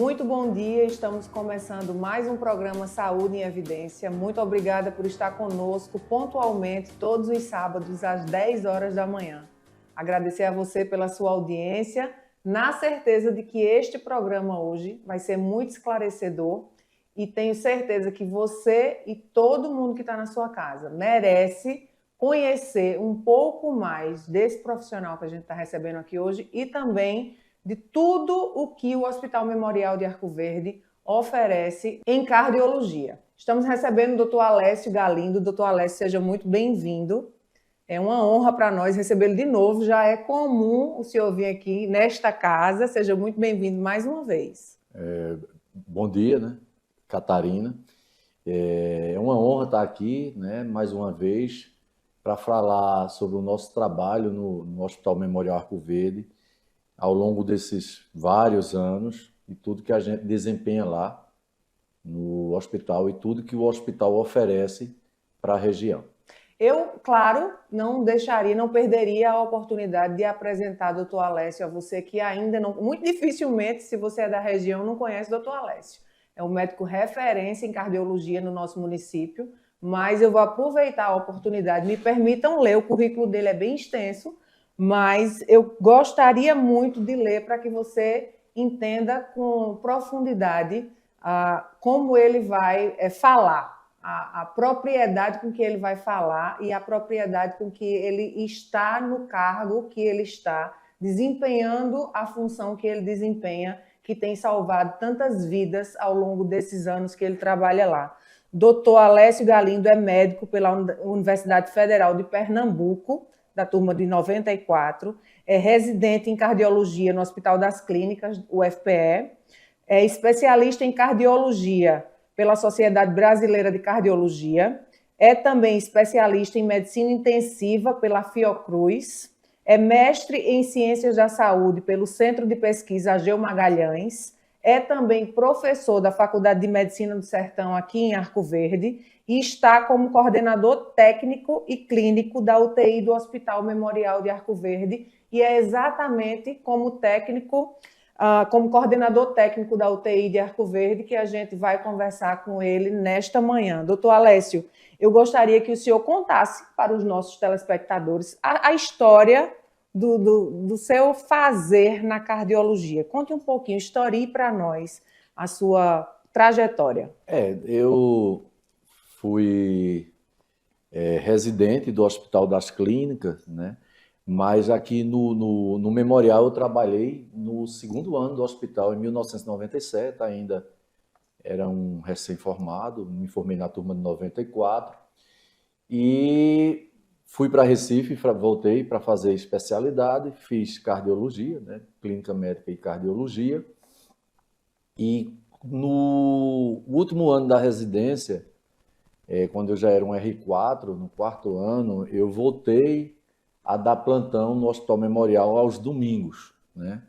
Muito bom dia, estamos começando mais um programa Saúde em Evidência. Muito obrigada por estar conosco pontualmente todos os sábados às 10 horas da manhã. Agradecer a você pela sua audiência, na certeza de que este programa hoje vai ser muito esclarecedor e tenho certeza que você e todo mundo que está na sua casa merece conhecer um pouco mais desse profissional que a gente está recebendo aqui hoje e também de tudo o que o Hospital Memorial de Arco Verde oferece em cardiologia. Estamos recebendo o Dr. Alessio Galindo. Dr. Alessio, seja muito bem-vindo. É uma honra para nós recebê-lo de novo. Já é comum o senhor vir aqui nesta casa. Seja muito bem-vindo mais uma vez. Bom dia, né, Catarina? É uma honra estar aqui, né, mais uma vez, para falar sobre o nosso trabalho no Hospital Memorial Arco Verde, ao longo desses vários anos e tudo que a gente desempenha lá no hospital e tudo que o hospital oferece para a região. Eu, claro, não perderia a oportunidade de apresentar o Dr. Alessio a você que ainda não, muito dificilmente, se você é da região, não conhece o Dr. Alessio. É um médico referência em cardiologia no nosso município, mas eu vou aproveitar a oportunidade, me permitam ler, o currículo dele é bem extenso, mas eu gostaria muito de ler para que você entenda com profundidade como ele vai falar, a propriedade com que ele vai falar e a propriedade com que ele está no cargo que ele está, desempenhando a função que ele desempenha, que tem salvado tantas vidas ao longo desses anos que ele trabalha lá. Dr. Alessio Galindo é médico pela Universidade Federal de Pernambuco, da turma de 94, é residente em cardiologia no Hospital das Clínicas, UFPE, é especialista em cardiologia pela Sociedade Brasileira de Cardiologia, é também especialista em medicina intensiva pela Fiocruz, é mestre em ciências da saúde pelo Centro de Pesquisa Ageu Magalhães, é também professor da Faculdade de Medicina do Sertão aqui em Arco Verde e está como coordenador técnico e clínico da UTI do Hospital Memorial de Arco Verde e é exatamente como coordenador técnico da UTI de Arco Verde que a gente vai conversar com ele nesta manhã. Doutor Alessio, eu gostaria que o senhor contasse para os nossos telespectadores a história do seu fazer na cardiologia. Conte um pouquinho, historie para nós a sua trajetória. Eu fui residente do Hospital das Clínicas, né? Mas aqui no Memorial eu trabalhei no segundo ano do hospital, em 1997, ainda era um recém-formado, me formei na turma de 94, e fui para Recife, voltei para fazer especialidade, fiz cardiologia, né? Clínica médica e cardiologia, e no último ano da residência, quando eu já era um R4, no quarto ano, eu voltei a dar plantão no Hospital Memorial aos domingos, né?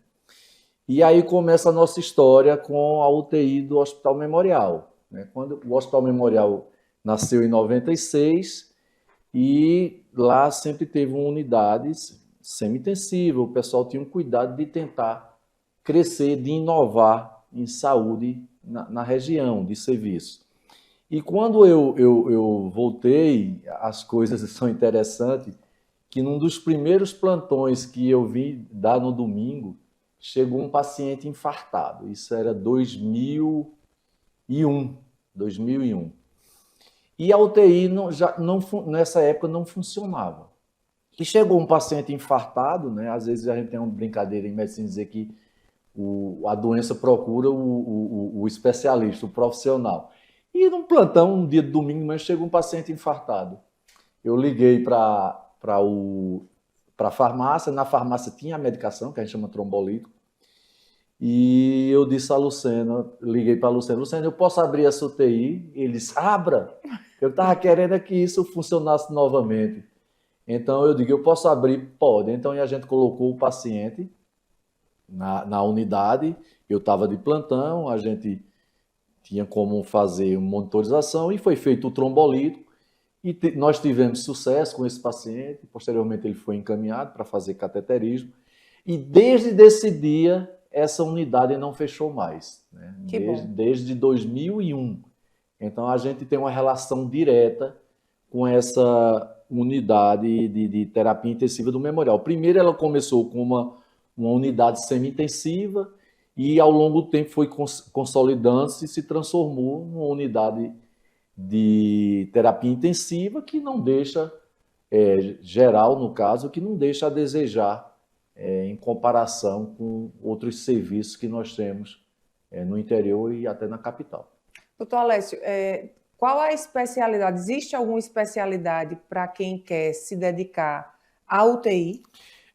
E aí começa a nossa história com a UTI do Hospital Memorial, né? Quando o Hospital Memorial nasceu em 96 e lá sempre teve unidades semi-intensivas, o pessoal tinha um cuidado de tentar crescer, de inovar em saúde na região de serviço. E quando eu voltei, as coisas são interessantes, que num dos primeiros plantões que eu vi dar no domingo, chegou um paciente infartado. Isso era 2001. E a UTI nessa época não funcionava. E chegou um paciente infartado, né? Às vezes a gente tem uma brincadeira em medicina dizer que a doença procura o especialista, o profissional. E num plantão, um dia de domingo, mas chegou um paciente infartado. Eu liguei para a farmácia, na farmácia tinha a medicação, que a gente chama trombolítico, e eu disse a Lucena, liguei para a Lucena, eu posso abrir essa UTI? Ele disse, abra! Eu estava querendo que isso funcionasse novamente. Então eu digo, eu posso abrir? Pode. Então a gente colocou o paciente na unidade, eu estava de plantão, a gente tinha como fazer uma monitorização e foi feito o trombolítico e nós tivemos sucesso com esse paciente, posteriormente ele foi encaminhado para fazer cateterismo e desde esse dia essa unidade não fechou mais, né? Desde 2001. Então, a gente tem uma relação direta com essa unidade de terapia intensiva do Memorial. Primeiro, ela começou com uma unidade semi-intensiva e, ao longo do tempo, foi consolidando-se e se transformou numa unidade de terapia intensiva que não deixa, geral no caso, que não deixa a desejar em comparação com outros serviços que nós temos no interior e até na capital. Doutor Alessio, qual a especialidade? Existe alguma especialidade para quem quer se dedicar à UTI?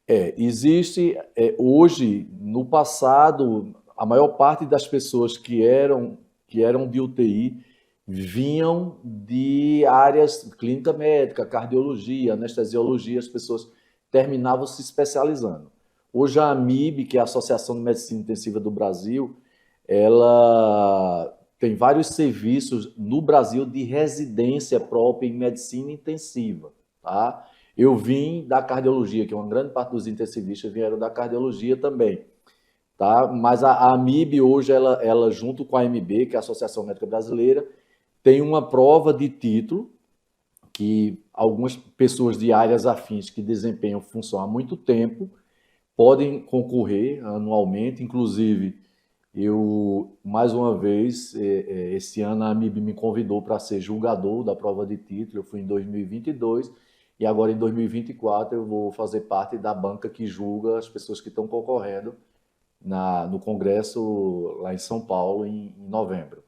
Existe. Hoje, no passado, a maior parte das pessoas que eram de UTI vinham de áreas clínica médica, cardiologia, anestesiologia, as pessoas terminavam se especializando. Hoje a AMIB, que é a Associação de Medicina Intensiva do Brasil, ela tem vários serviços no Brasil de residência própria em medicina intensiva, tá? Eu vim da cardiologia, que uma grande parte dos intensivistas vieram da cardiologia também, tá? Mas a AMIB hoje, ela junto com a AMB, que é a Associação Médica Brasileira, tem uma prova de título que algumas pessoas de áreas afins que desempenham função há muito tempo podem concorrer anualmente. Inclusive, eu, mais uma vez, esse ano a AMIB me convidou para ser julgador da prova de título. Eu fui em 2022 e agora em 2024 eu vou fazer parte da banca que julga as pessoas que estão concorrendo no Congresso lá em São Paulo em novembro.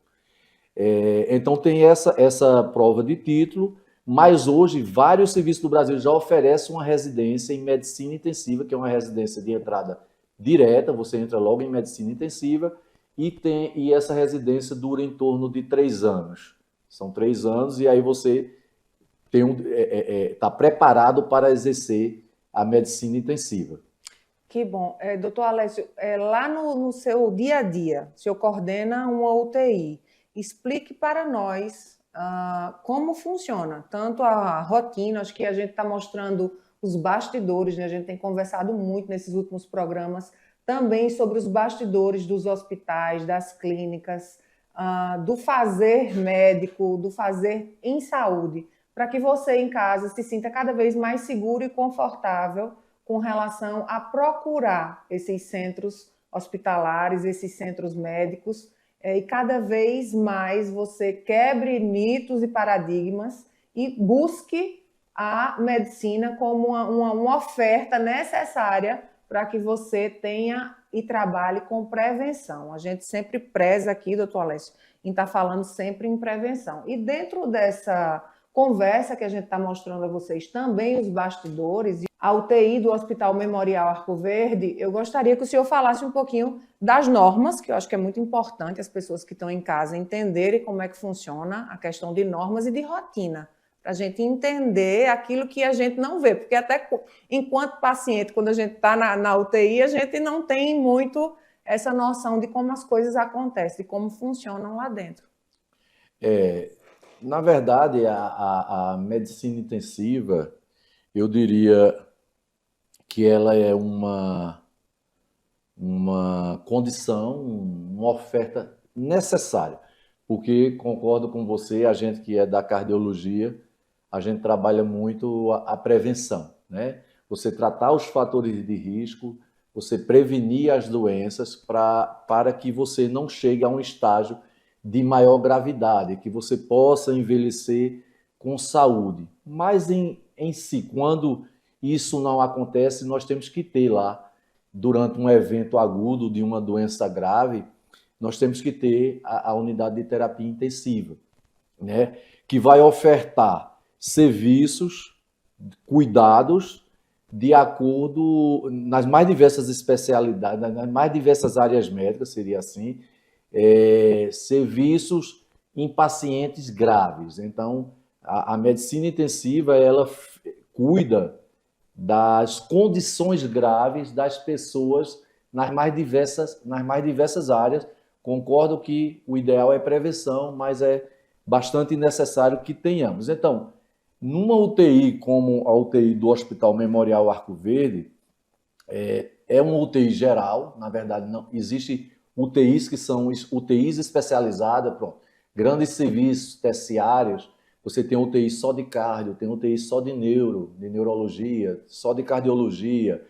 Então tem essa prova de título, mas hoje vários serviços do Brasil já oferecem uma residência em medicina intensiva, que é uma residência de entrada direta, você entra logo em medicina intensiva, e essa residência dura em torno de 3 anos. São 3 anos e aí você está preparado para exercer a medicina intensiva. Que bom. Doutor Alessio, lá no seu dia a dia, o senhor coordena uma UTI. Explique para nós como funciona, tanto a rotina, acho que a gente está mostrando os bastidores, né? A gente tem conversado muito nesses últimos programas, também sobre os bastidores dos hospitais, das clínicas, do fazer médico, do fazer em saúde, para que você em casa se sinta cada vez mais seguro e confortável com relação a procurar esses centros hospitalares, esses centros médicos, e cada vez mais você quebre mitos e paradigmas e busque a medicina como uma oferta necessária para que você tenha e trabalhe com prevenção. A gente sempre preza aqui, doutor Alessio, em estar falando sempre em prevenção. E dentro dessa conversa que a gente está mostrando a vocês também os bastidores, a UTI do Hospital Memorial Arco Verde, eu gostaria que o senhor falasse um pouquinho das normas, que eu acho que é muito importante as pessoas que estão em casa entenderem como é que funciona a questão de normas e de rotina, para a gente entender aquilo que a gente não vê, porque até enquanto paciente, quando a gente está na UTI, a gente não tem muito essa noção de como as coisas acontecem, de como funcionam lá dentro. Na verdade, a medicina intensiva, eu diria que ela é uma condição, uma oferta necessária, porque concordo com você, a gente que é da cardiologia, a gente trabalha muito a prevenção, né? Você tratar os fatores de risco, você prevenir as doenças para que você não chegue a um estágio de maior gravidade, que você possa envelhecer com saúde. Mas em si, quando isso não acontece, nós temos que ter lá, durante um evento agudo de uma doença grave, nós temos que ter a unidade de terapia intensiva, né? Que vai ofertar serviços, cuidados, de acordo nas mais diversas especialidades, nas mais diversas áreas médicas, seria assim, serviços em pacientes graves. Então, a medicina intensiva, ela cuida das condições graves das pessoas nas mais diversas áreas. Concordo que o ideal é prevenção, mas é bastante necessário que tenhamos. Então, numa UTI como a UTI do Hospital Memorial Arco Verde, é uma UTI geral, na verdade, não existe UTIs que são UTIs especializadas, pronto. Grandes serviços terciários, você tem UTI só de cardio, tem UTI só de neurologia, só de cardiologia,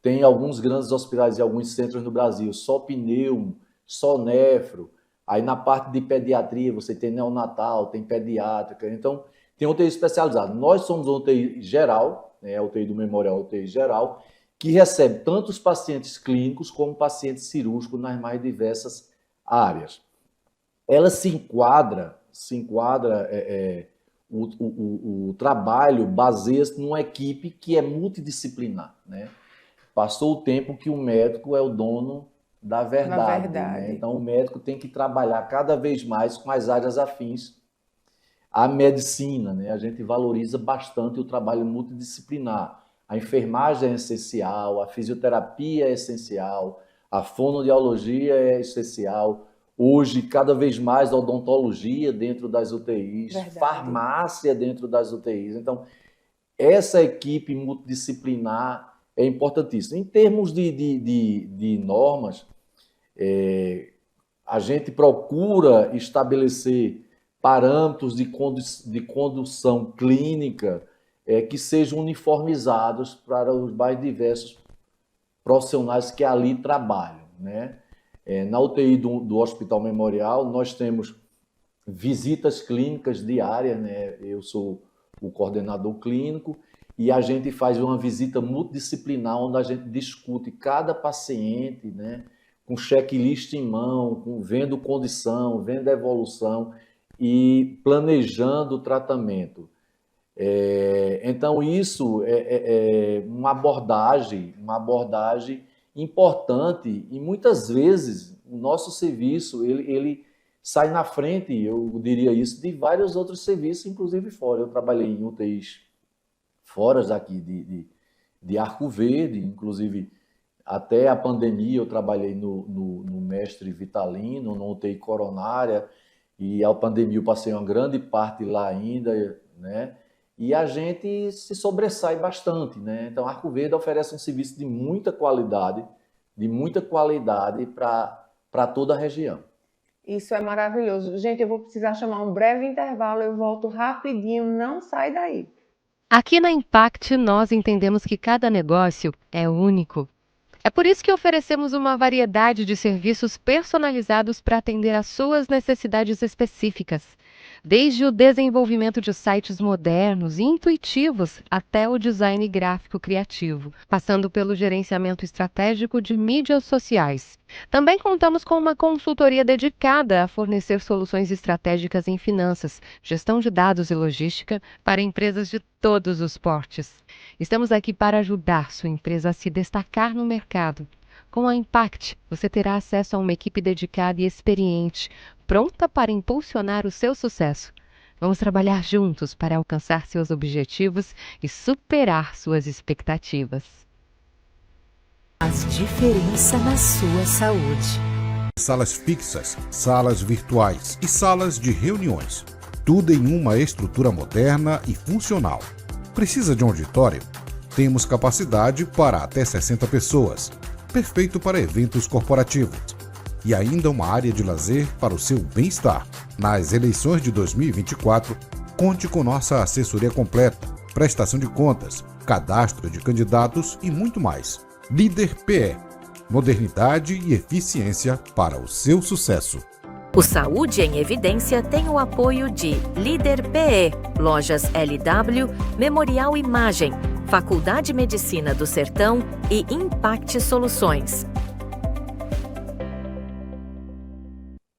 tem alguns grandes hospitais e alguns centros no Brasil, só pneumo, só nefro. Aí na parte de pediatria você tem neonatal, tem pediátrica, então tem UTI especializado. Nós somos uma UTI geral, né, a UTI do Memorial, UTI geral, que recebe tanto os pacientes clínicos como pacientes cirúrgicos nas mais diversas áreas. Ela se enquadra o trabalho baseia-se numa equipe que é multidisciplinar, né? Passou o tempo que o médico é o dono da verdade. Né? Então, o médico tem que trabalhar cada vez mais com as áreas afins à medicina. Né? A gente valoriza bastante o trabalho multidisciplinar. A enfermagem é essencial, a fisioterapia é essencial, a fonoaudiologia é essencial. Hoje, cada vez mais, a odontologia dentro das UTIs, farmácia dentro das UTIs. Então, essa equipe multidisciplinar é importantíssima. Em termos de normas, a gente procura estabelecer parâmetros de condução clínica que sejam uniformizados para os mais diversos profissionais que ali trabalham. Né? Na UTI do Hospital Memorial, nós temos visitas clínicas diárias, né? Eu sou o coordenador clínico, e a gente faz uma visita multidisciplinar, onde a gente discute cada paciente, né, com checklist em mão, vendo condição, vendo evolução e planejando o tratamento. Então, isso é uma abordagem importante, e muitas vezes o nosso serviço ele sai na frente, eu diria isso, de vários outros serviços, inclusive fora. Eu trabalhei em UTIs fora daqui de Arco Verde, inclusive até a pandemia eu trabalhei no Mestre Vitalino, no UTI coronária, e a pandemia eu passei uma grande parte lá ainda, né? E a gente se sobressai bastante, né? Então, Arco Verde oferece um serviço de muita qualidade para toda a região. Isso é maravilhoso. Gente, eu vou precisar chamar um breve intervalo, eu volto rapidinho, não sai daí. Aqui na Impact, nós entendemos que cada negócio é único. É por isso que oferecemos uma variedade de serviços personalizados para atender às suas necessidades específicas. Desde o desenvolvimento de sites modernos e intuitivos até o design gráfico criativo, passando pelo gerenciamento estratégico de mídias sociais. Também contamos com uma consultoria dedicada a fornecer soluções estratégicas em finanças, gestão de dados e logística para empresas de todos os portes. Estamos aqui para ajudar sua empresa a se destacar no mercado. Com a Impact, você terá acesso a uma equipe dedicada e experiente, pronta para impulsionar o seu sucesso. Vamos trabalhar juntos para alcançar seus objetivos e superar suas expectativas. Faz diferença na sua saúde. Salas fixas, salas virtuais e salas de reuniões. Tudo em uma estrutura moderna e funcional. Precisa de um auditório? Temos capacidade para até 60 pessoas. Perfeito para eventos corporativos. E ainda uma área de lazer para o seu bem-estar. Nas eleições de 2024, conte com nossa assessoria completa, prestação de contas, cadastro de candidatos e muito mais. Líder PE. Modernidade e eficiência para o seu sucesso. O Saúde em Evidência tem o apoio de Líder PE, Lojas LW, Memorial Imagem, Faculdade de Medicina do Sertão e Impact Soluções.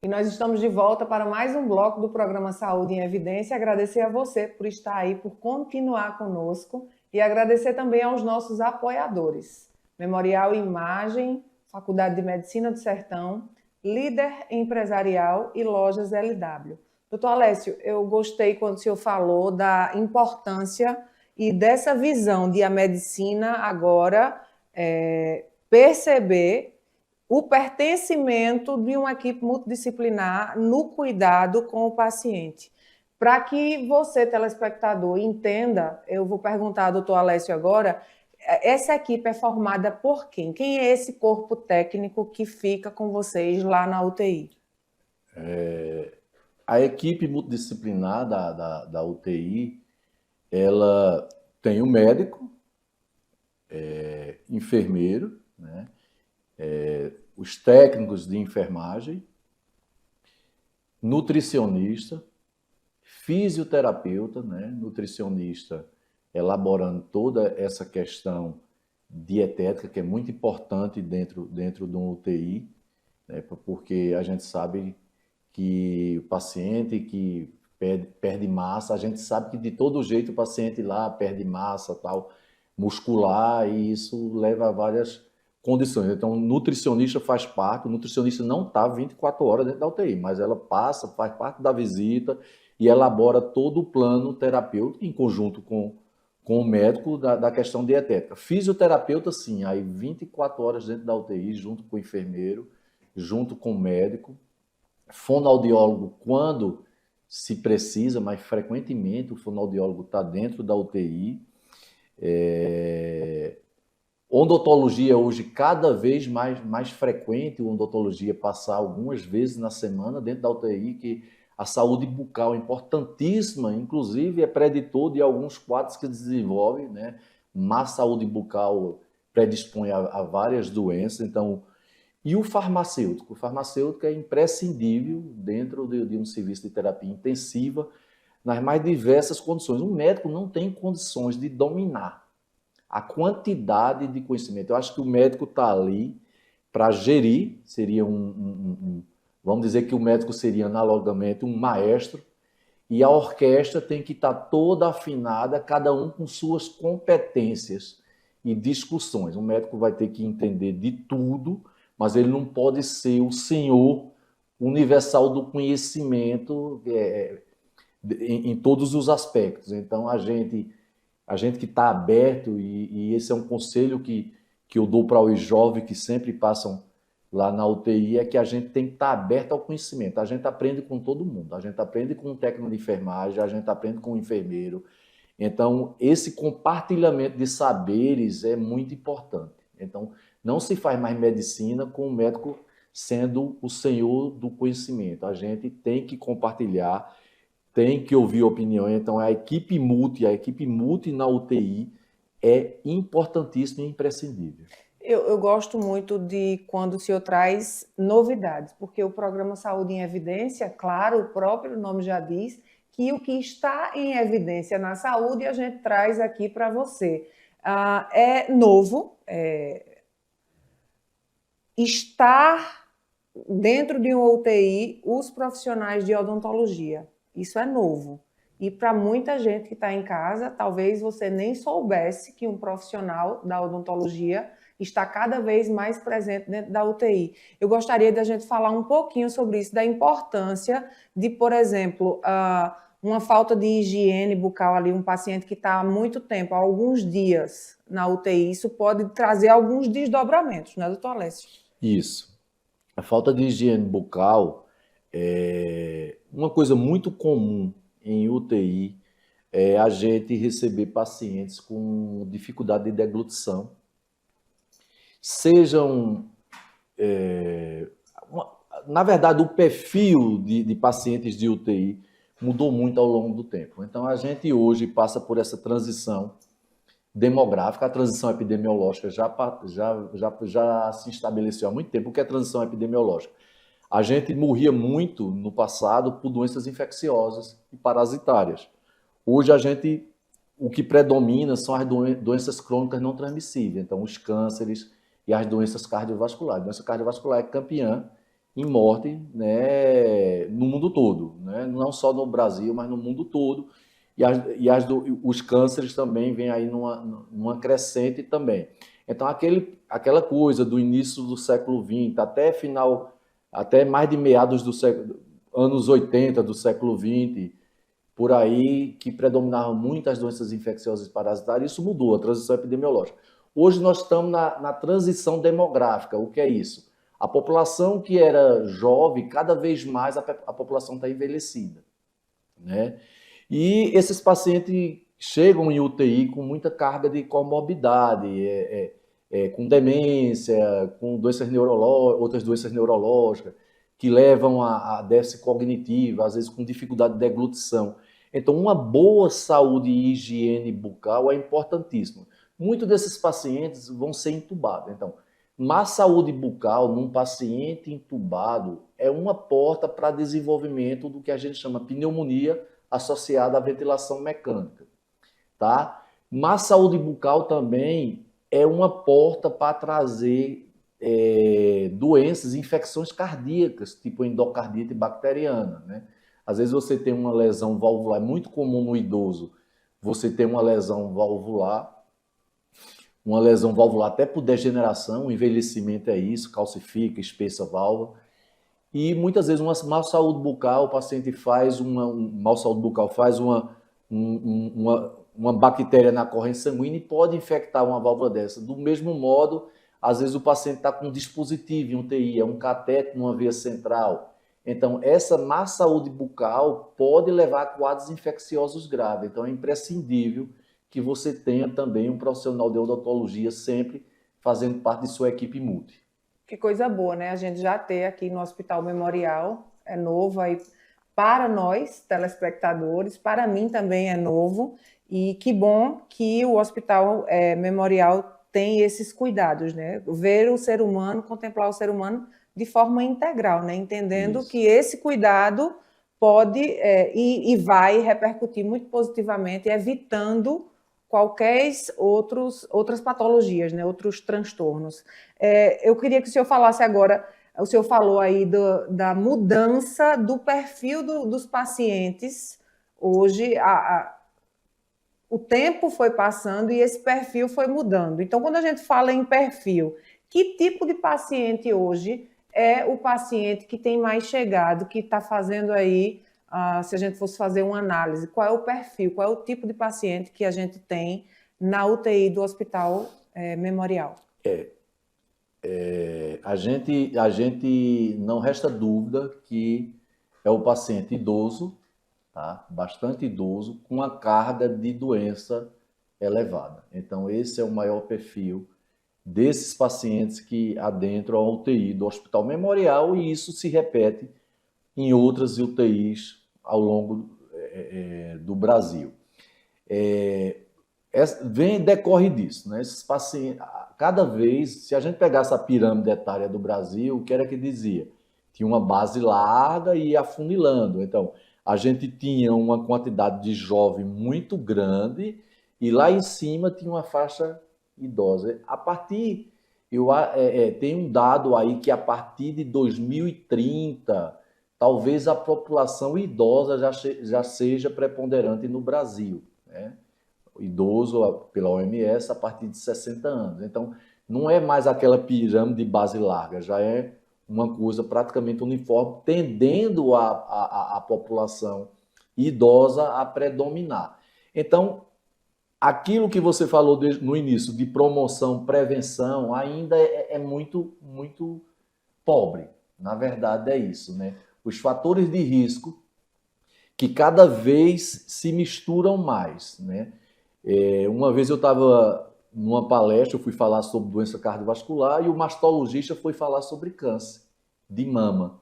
E nós estamos de volta para mais um bloco do programa Saúde em Evidência. Agradecer a você por estar aí, por continuar conosco, e agradecer também aos nossos apoiadores. Memorial Imagem, Faculdade de Medicina do Sertão, Líder Empresarial e Lojas LW. Doutor Alessio, eu gostei quando o senhor falou da importância e dessa visão de a medicina agora perceber o pertencimento de uma equipe multidisciplinar no cuidado com o paciente. Para que você, telespectador, entenda, eu vou perguntar ao doutor Alessio agora, essa equipe é formada por quem? Quem é esse corpo técnico que fica com vocês lá na UTI? A equipe multidisciplinar da UTI, ela tem o médico, enfermeiro, né? Os técnicos de enfermagem, nutricionista, fisioterapeuta, né? Nutricionista elaborando toda essa questão dietética, que é muito importante dentro de um UTI, né? Porque a gente sabe que o paciente que perde massa, a gente sabe que de todo jeito o paciente lá perde massa, tal, muscular, e isso leva a várias condições. Então, o nutricionista faz parte, o nutricionista não está 24 horas dentro da UTI, mas ela passa, faz parte da visita e elabora todo o plano terapêutico em conjunto com o médico da questão dietética. Fisioterapeuta, sim, aí 24 horas dentro da UTI, junto com o enfermeiro, junto com o médico. Fonoaudiólogo, quando se precisa, mas frequentemente o fonoaudiólogo está dentro da UTI. Odontologia hoje cada vez mais frequente, a odontologia passar algumas vezes na semana dentro da UTI, que a saúde bucal é importantíssima, inclusive é preditor de alguns quadros que desenvolve, né? Má saúde bucal predispõe a várias doenças, então... E o farmacêutico é imprescindível dentro de um serviço de terapia intensiva nas mais diversas condições. O médico não tem condições de dominar a quantidade de conhecimento. Eu acho que o médico está ali para gerir, seria vamos dizer que o médico seria analogamente um maestro, e a orquestra tem que estar toda afinada, cada um com suas competências e discussões. O médico vai ter que entender de tudo, mas ele não pode ser o senhor universal do conhecimento em todos os aspectos. Então, a gente que está aberto, e esse é um conselho que eu dou para os jovens que sempre passam lá na UTI, é que a gente tem que estar aberto ao conhecimento. A gente aprende com todo mundo, a gente aprende com o técnico de enfermagem, a gente aprende com o enfermeiro. Então, esse compartilhamento de saberes é muito importante. Então, não se faz mais medicina com o médico sendo o senhor do conhecimento. A gente tem que compartilhar, tem que ouvir opiniões. Então, a equipe multi na UTI é importantíssima e imprescindível. Eu gosto muito de quando o senhor traz novidades, porque o programa Saúde em Evidência, claro, o próprio nome já diz que o que está em evidência na saúde a gente traz aqui para você. É novo, estar dentro de uma UTI os profissionais de odontologia. Isso é novo. E para muita gente que está em casa, talvez você nem soubesse que um profissional da odontologia está cada vez mais presente dentro da UTI. Eu gostaria de a gente falar um pouquinho sobre isso, da importância de, por exemplo, uma falta de higiene bucal ali, um paciente que está há muito tempo, há alguns dias na UTI, isso pode trazer alguns desdobramentos, né, doutor Alessio? Isso. A falta de higiene bucal é uma coisa muito comum em UTI, é a gente receber pacientes com dificuldade de deglutição, sejam... na verdade, o perfil de pacientes de UTI mudou muito ao longo do tempo. Então, a gente hoje passa por essa transição demográfica, a transição epidemiológica já se estabeleceu há muito tempo. O que é transição epidemiológica? A gente morria muito no passado por doenças infecciosas e parasitárias. Hoje, o que predomina são as doenças crônicas não transmissíveis, então os cânceres e as doenças cardiovasculares. A doença cardiovascular é campeã em morte, né, no mundo todo, né? Não só no Brasil, mas no mundo todo. Os cânceres também vêm aí numa crescente também. Então, aquela coisa do início do século XX até mais de meados anos 80 do século XX, por aí, que predominavam muitas doenças infecciosas e parasitárias, isso mudou, a transição epidemiológica. Hoje nós estamos na transição demográfica. O que é isso? A população que era jovem, cada vez mais a população está envelhecida, né? E esses pacientes chegam em UTI com muita carga de comorbidade, com demência, com outras doenças neurológicas, que levam a déficit cognitivo, às vezes com dificuldade de deglutição. Então, uma boa saúde e higiene bucal é importantíssima. Muitos desses pacientes vão ser intubados. Então, má saúde bucal num paciente intubado é uma porta para desenvolvimento do que a gente chama pneumonia associada à ventilação mecânica, tá? Má saúde bucal também é uma porta para trazer doenças, infecções cardíacas, tipo endocardite bacteriana, né? Às vezes você tem uma lesão valvular, é muito comum no idoso, você tem uma lesão valvular até por degeneração, o envelhecimento é isso, calcifica, espessa a válvula. E muitas vezes uma má saúde bucal, o paciente faz uma bactéria na corrente sanguínea e pode infectar uma válvula dessa. Do mesmo modo, às vezes o paciente está com um dispositivo em UTI, é um catéter numa veia central. Então, essa má saúde bucal pode levar a quadros infecciosos graves. Então, é imprescindível que você tenha também um profissional de odontologia sempre fazendo parte de sua equipe multi. Que coisa boa, né? A gente já ter aqui no Hospital Memorial, é novo aí para nós, telespectadores, para mim também é novo, e que bom que o Hospital Memorial tem esses cuidados, né? Ver o ser humano, contemplar o ser humano de forma integral, né? Entendendo Isso. que esse cuidado pode e vai repercutir muito positivamente, evitando outras patologias, né? Outros transtornos. Eu queria que o senhor falasse agora, o senhor falou aí da mudança do perfil dos pacientes. Hoje, o tempo foi passando e esse perfil foi mudando. Então, quando a gente fala em perfil, que tipo de paciente hoje é o paciente que tem mais chegado, que está fazendo aí, se a gente fosse fazer uma análise, qual é o perfil, qual é o tipo de paciente que a gente tem na UTI do Hospital Memorial? A gente não resta dúvida que é o paciente idoso, tá? Bastante idoso, com a carga de doença elevada. Então, esse é o maior perfil desses pacientes que adentram a UTI do Hospital Memorial, e isso se repete em outras UTIs ao longo do Brasil. Decorre disso, né? Esses pacientes, cada vez, se a gente pegasse a pirâmide etária do Brasil, o que era que dizia? Tinha uma base larga e ia afunilando. Então, a gente tinha uma quantidade de jovem muito grande e lá em cima tinha uma faixa idosa. Tem um dado aí que a partir de 2030, talvez a população idosa já seja preponderante no Brasil, né? Idoso, pela OMS, a partir de 60 anos. Então, não é mais aquela pirâmide de base larga, já é uma coisa praticamente uniforme, tendendo a população idosa a predominar. Então, aquilo que você falou no início, de promoção, prevenção, ainda é muito, muito pobre. Na verdade, é isso, né? Os fatores de risco que cada vez se misturam mais, né? Uma vez eu estava numa palestra, eu fui falar sobre doença cardiovascular e o mastologista foi falar sobre câncer de mama.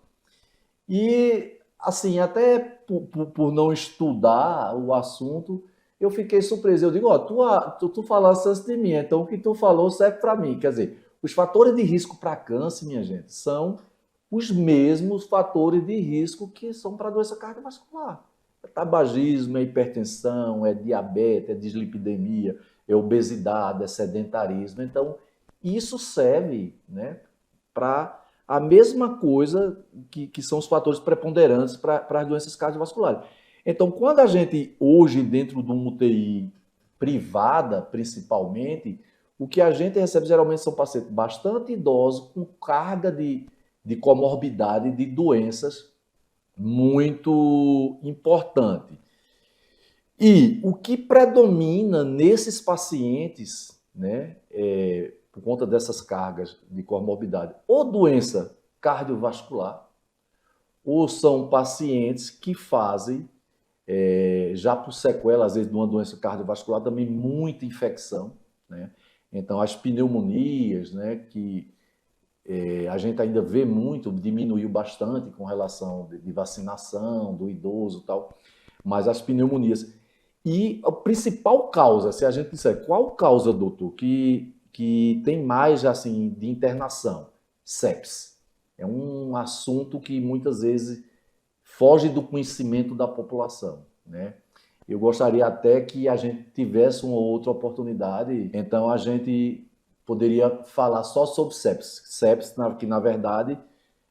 E, assim, até por não estudar o assunto, eu fiquei surpreso. Eu digo, tu falaste antes de mim, então o que tu falou serve para mim. Quer dizer, os fatores de risco para câncer, minha gente, são os mesmos fatores de risco que são para doença cardiovascular. É tabagismo, é hipertensão, é diabetes, é dislipidemia, é obesidade, é sedentarismo. Então, isso serve, né, para a mesma coisa que são os fatores preponderantes para as doenças cardiovasculares. Então, quando a gente, hoje, dentro de uma UTI privada, principalmente, o que a gente recebe geralmente são pacientes bastante idosos, com carga de comorbidade, de doenças muito importante. E o que predomina nesses pacientes, né, por conta dessas cargas de comorbidade, ou doença cardiovascular, ou são pacientes que fazem já por sequela, às vezes, de uma doença cardiovascular, também muita infecção, né? Então, as pneumonias, né, que a gente ainda vê muito, diminuiu bastante com relação de vacinação, do idoso e tal, mas as pneumonias. E a principal causa, se a gente disser, qual causa, doutor, que tem mais, assim, de internação? Sepsis. É um assunto que muitas vezes foge do conhecimento da população, né? Eu gostaria até que a gente tivesse uma outra oportunidade, então a gente poderia falar só sobre sepsis. Sepsis, que na verdade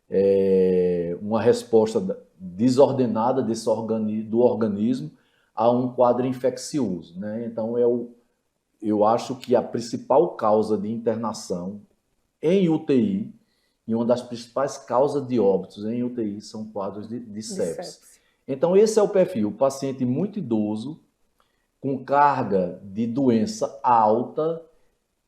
é uma resposta desordenada do organismo a um quadro infeccioso, né? Então eu acho que a principal causa de internação em UTI e uma das principais causas de óbitos em UTI são quadros de sepsis. Então, esse é o perfil, o paciente muito idoso, com carga de doença alta,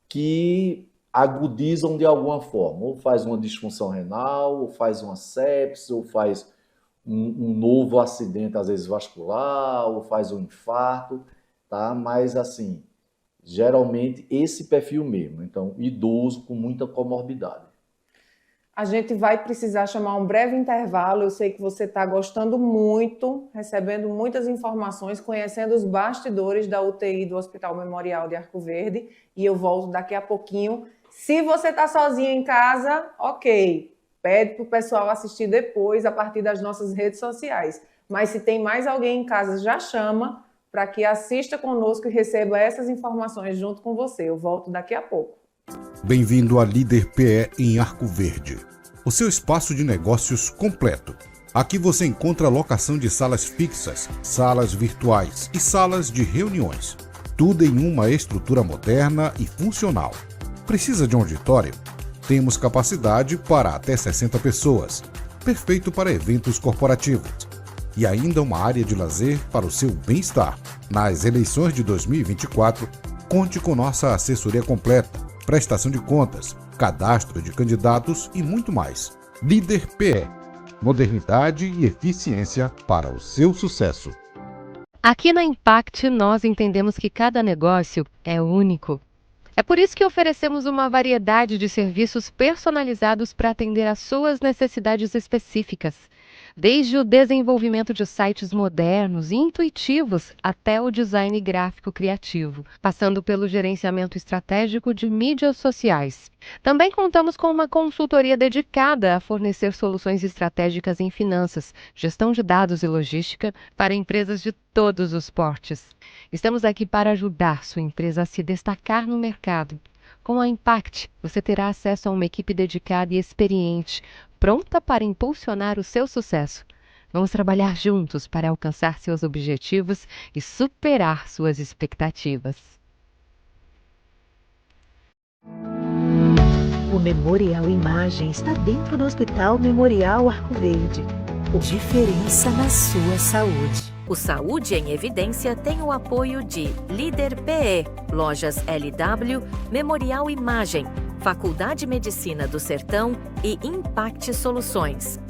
que agudizam de alguma forma, ou faz uma disfunção renal, ou faz uma sepsis, ou faz um novo acidente, às vezes vascular, ou faz um infarto, tá? Mas, assim, geralmente esse perfil mesmo, então, idoso com muita comorbidade. A gente vai precisar chamar um breve intervalo. Eu sei que você está gostando muito, recebendo muitas informações, conhecendo os bastidores da UTI do Hospital Memorial de Arco Verde. E eu volto daqui a pouquinho. Se você está sozinho em casa, ok. Pede para o pessoal assistir depois, a partir das nossas redes sociais. Mas se tem mais alguém em casa, já chama para que assista conosco e receba essas informações junto com você. Eu volto daqui a pouco. Bem-vindo à Líder PE em Arco Verde, o seu espaço de negócios completo. Aqui você encontra locação de salas fixas, salas virtuais e salas de reuniões. Tudo em uma estrutura moderna e funcional. Precisa de um auditório? Temos capacidade para até 60 pessoas, perfeito para eventos corporativos. E ainda uma área de lazer para o seu bem-estar. Nas eleições de 2024, conte com nossa assessoria completa, prestação de contas, cadastro de candidatos e muito mais. Líder PE. Modernidade e eficiência para o seu sucesso. Aqui na Impact, nós entendemos que cada negócio é único. É por isso que oferecemos uma variedade de serviços personalizados para atender às suas necessidades específicas. Desde o desenvolvimento de sites modernos e intuitivos até o design gráfico criativo, passando pelo gerenciamento estratégico de mídias sociais. Também contamos com uma consultoria dedicada a fornecer soluções estratégicas em finanças, gestão de dados e logística para empresas de todos os portes. Estamos aqui para ajudar sua empresa a se destacar no mercado. Com a Impact, você terá acesso a uma equipe dedicada e experiente, pronta para impulsionar o seu sucesso. Vamos trabalhar juntos para alcançar seus objetivos e superar suas expectativas. O Memorial Imagem está dentro do Hospital Memorial Arco Verde. Diferença na sua saúde. O Saúde em Evidência tem o apoio de Líder PE, Lojas LW, Memorial Imagem, Faculdade de Medicina do Sertão e Impact Soluções.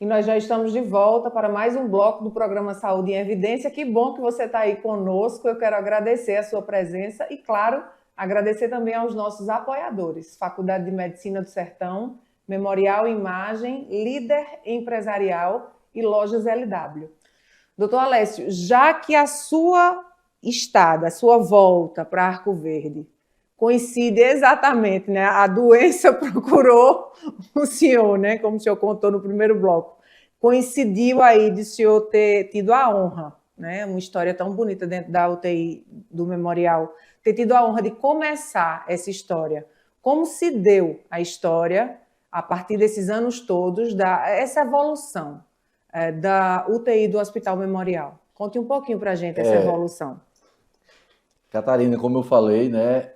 E nós já estamos de volta para mais um bloco do programa Saúde em Evidência. Que bom que você está aí conosco. Eu quero agradecer a sua presença e, claro, agradecer também aos nossos apoiadores. Faculdade de Medicina do Sertão, Memorial Imagem, Líder Empresarial e Lojas LW. Doutor Alessio, já que a sua estada, a sua volta para Arco Verde coincide exatamente, né? A doença procurou o senhor, né? Como o senhor contou no primeiro bloco. Coincidiu aí de o senhor ter tido a honra, né? Uma história tão bonita dentro da UTI do Memorial, ter tido a honra de começar essa história. Como se deu a história a partir desses anos todos, essa evolução da UTI do Hospital Memorial? Conte um pouquinho para a gente essa evolução. Catarina, como eu falei, né,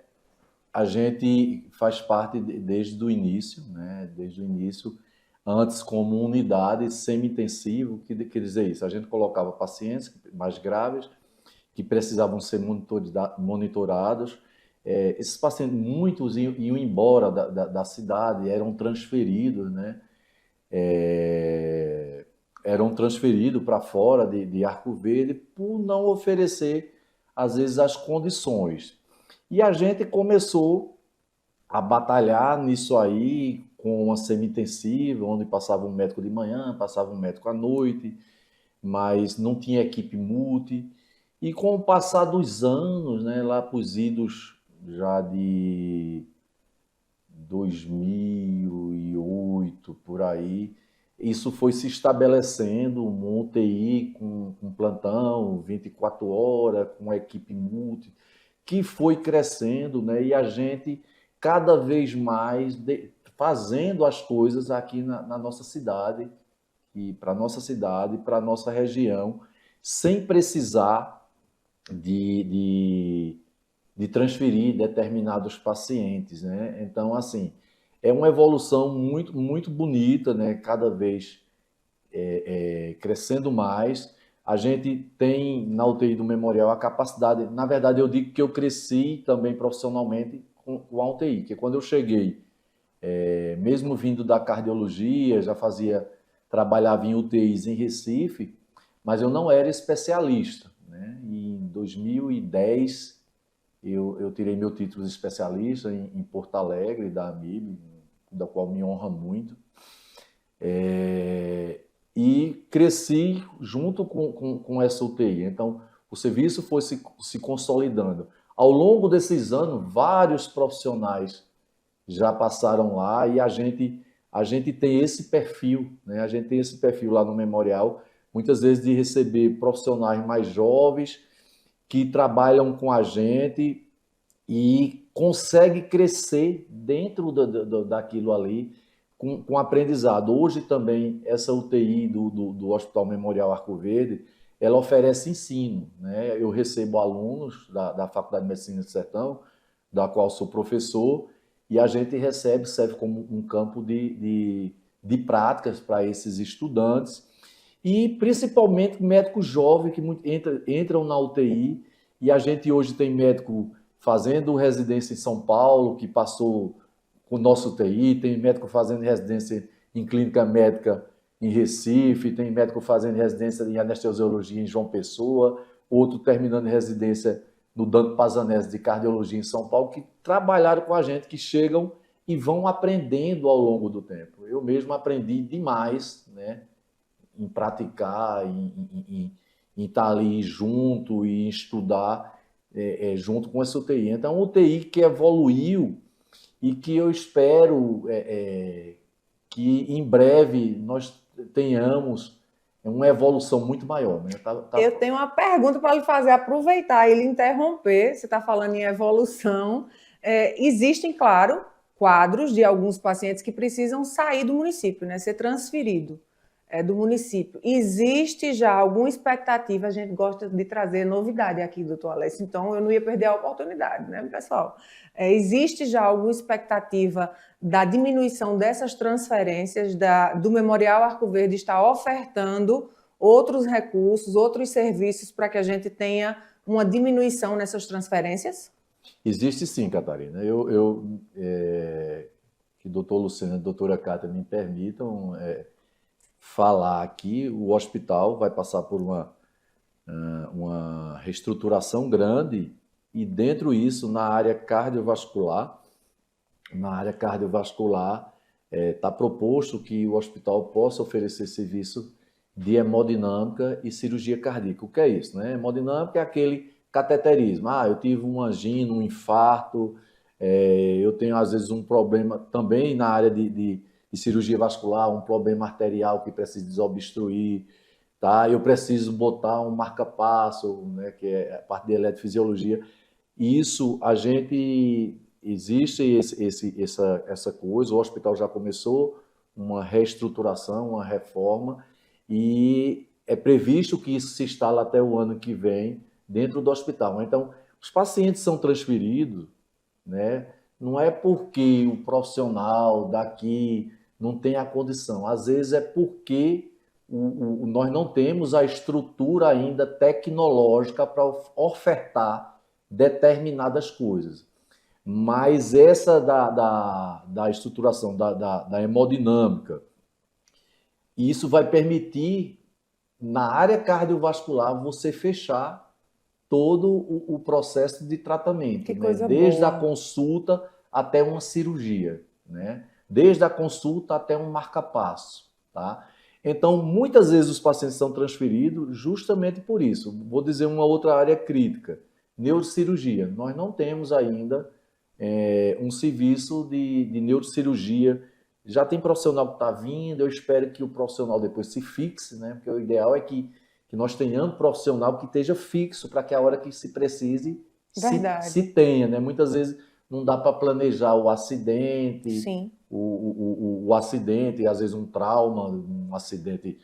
a gente faz parte desde o início, né, desde o início, antes como unidade semi-intensivo, que quer dizer isso, a gente colocava pacientes mais graves, que precisavam ser monitorados. Esses pacientes, muitos iam embora da cidade, eram transferidos, né? eram transferidos para fora de Arco Verde por não oferecer, às vezes, as condições. E a gente começou a batalhar nisso aí com uma semi-intensiva, onde passava um médico de manhã, passava um médico à noite, mas não tinha equipe multi. E com o passar dos anos, né, lá para os idos já de 2008, por aí, isso foi se estabelecendo, uma UTI com plantão, 24 horas, com equipe multi, que foi crescendo, né, e a gente cada vez mais fazendo as coisas aqui na nossa cidade, e para nossa cidade, para nossa região, sem precisar de transferir determinados pacientes, né? Então, assim, é uma evolução muito, muito bonita, né? Cada vez crescendo mais. A gente tem na UTI do Memorial a capacidade, na verdade eu digo que eu cresci também profissionalmente com a UTI, que quando eu cheguei, mesmo vindo da cardiologia, trabalhava em UTIs em Recife, mas eu não era especialista, né? E em 2010 eu tirei meu título de especialista em Porto Alegre, da AMIB, da qual me honra muito. E cresci junto com essa UTI. Então, o serviço foi se consolidando. Ao longo desses anos, vários profissionais já passaram lá e a gente tem esse perfil, né? A gente tem esse perfil lá no Memorial, muitas vezes de receber profissionais mais jovens que trabalham com a gente e consegue crescer dentro daquilo ali com aprendizado. Hoje também essa UTI do Hospital Memorial Arco Verde, ela oferece ensino, né? Eu recebo alunos da Faculdade de Medicina do Sertão, da qual sou professor, e a gente serve como um campo de práticas para esses estudantes, e principalmente médicos jovens que entram na UTI, e a gente hoje tem médico fazendo residência em São Paulo, que passou com o nosso UTI, tem médico fazendo residência em clínica médica em Recife, tem médico fazendo residência em anestesiologia em João Pessoa, outro terminando residência no Dante Pazanese de cardiologia em São Paulo, que trabalharam com a gente, que chegam e vão aprendendo ao longo do tempo. Eu mesmo aprendi demais, né, em praticar, em estar ali junto e estudar junto com essa UTI. Então, uma UTI que evoluiu e que eu espero que em breve nós tenhamos uma evolução muito maior. Né? Eu tenho uma pergunta para lhe fazer, aproveitar e lhe interromper. Você está falando em evolução. Existem, claro, quadros de alguns pacientes que precisam sair do município, né? Ser transferido do município. Existe já alguma expectativa? A gente gosta de trazer novidade aqui, doutor Alessio, então eu não ia perder a oportunidade, né, pessoal? Existe já alguma expectativa da diminuição dessas transferências, do Memorial Arco Verde estar ofertando outros recursos, outros serviços para que a gente tenha uma diminuição nessas transferências? Existe sim, Catarina. Que o doutor Luciano e a doutora Cátia me permitam falar aqui, o hospital vai passar por uma reestruturação grande e dentro disso, na área cardiovascular, está proposto que o hospital possa oferecer serviço de hemodinâmica e cirurgia cardíaca. O que é isso? Né? Hemodinâmica é aquele cateterismo. Eu tive uma angina, um infarto, eu tenho às vezes um problema também na área de cirurgia vascular, um problema arterial que precisa desobstruir, tá? Eu preciso botar um marca-passo, né, que é a parte de eletrofisiologia. Isso, existe essa coisa, o hospital já começou uma reestruturação, uma reforma, e é previsto que isso se instale até o ano que vem dentro do hospital. Então, os pacientes são transferidos, né? Não é porque o profissional daqui não tem a condição. Às vezes é porque nós não temos a estrutura ainda tecnológica para ofertar determinadas coisas. Mas essa da estruturação da hemodinâmica, isso vai permitir na área cardiovascular, você fechar todo o processo de tratamento, Que né? coisa Desde a boa. consulta até uma cirurgia, né? Desde a consulta até um marca-passo, tá? Então, muitas vezes os pacientes são transferidos justamente por isso. Vou dizer uma outra área crítica, neurocirurgia. Nós não temos ainda um serviço de neurocirurgia. Já tem profissional que está vindo, eu espero que o profissional depois se fixe, né? Porque o ideal é que nós tenhamos profissional que esteja fixo para que a hora que se precise, se Verdade. tenha, né? Muitas vezes não dá para planejar o acidente, Sim. o acidente, às vezes um trauma, um acidente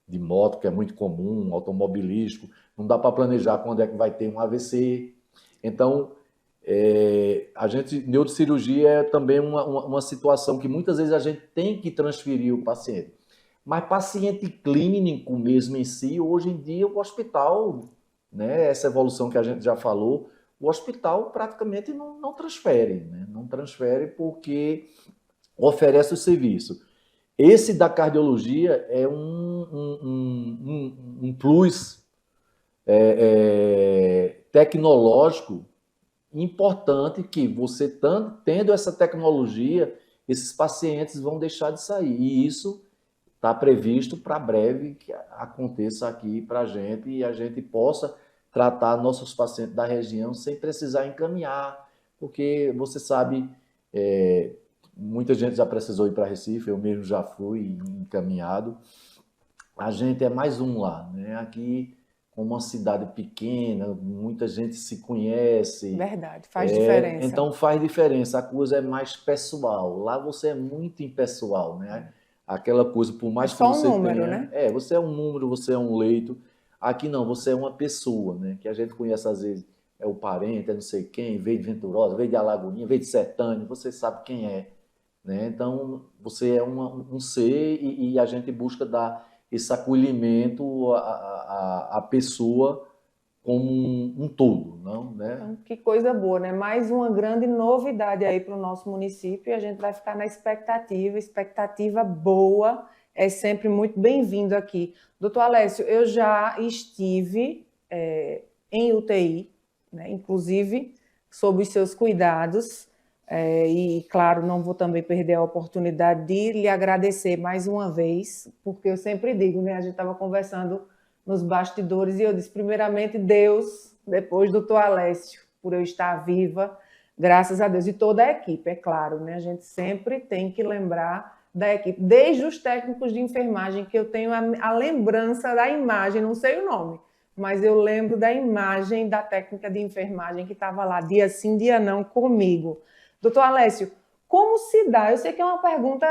de moto, que é muito comum, automobilístico, não dá para planejar quando é que vai ter um AVC. Então, neurocirurgia é também uma situação que muitas vezes a gente tem que transferir o paciente. Mas paciente clínico mesmo em si, hoje em dia o hospital, né, essa evolução que a gente já falou, o hospital praticamente não transfere, né? Não transfere porque oferece o serviço. Esse da cardiologia é um plus tecnológico importante que você tendo essa tecnologia, esses pacientes vão deixar de sair. E isso está previsto para breve que aconteça aqui para a gente e a gente possa tratar nossos pacientes da região sem precisar encaminhar, porque você sabe, muita gente já precisou ir para Recife, eu mesmo já fui encaminhado. A gente é mais um lá, né? Aqui, como uma cidade pequena, muita gente se conhece. Verdade, faz diferença. Então faz diferença, a coisa é mais pessoal. Lá você é muito impessoal, né? Aquela coisa, por mais que só um você número, tenha... né? Você é um número, você é um leito. Aqui não, você é uma pessoa, né? Que a gente conhece às vezes, é o parente, é não sei quem, veio de Venturosa, veio de Alagoinha, veio de Sertânia, você sabe quem é, né? Então, você é um ser e a gente busca dar esse acolhimento à pessoa como um todo, não, né? Então, que coisa boa, né? Mais uma grande novidade aí para o nosso município e a gente vai ficar na expectativa boa, é sempre muito bem-vindo aqui. Doutor Alessio, eu já estive em UTI, né? Inclusive sob os seus cuidados, e claro, não vou também perder a oportunidade de lhe agradecer mais uma vez, porque eu sempre digo, né? A gente estava conversando nos bastidores e eu disse, primeiramente, Deus, depois doutor Alessio, por eu estar viva, graças a Deus, e toda a equipe, é claro, né? A gente sempre tem que lembrar da equipe, desde os técnicos de enfermagem, que eu tenho a lembrança da imagem, não sei o nome, mas eu lembro da imagem da técnica de enfermagem que estava lá, dia sim, dia não, comigo. Doutor Alessio, como se dá? Eu sei que é uma pergunta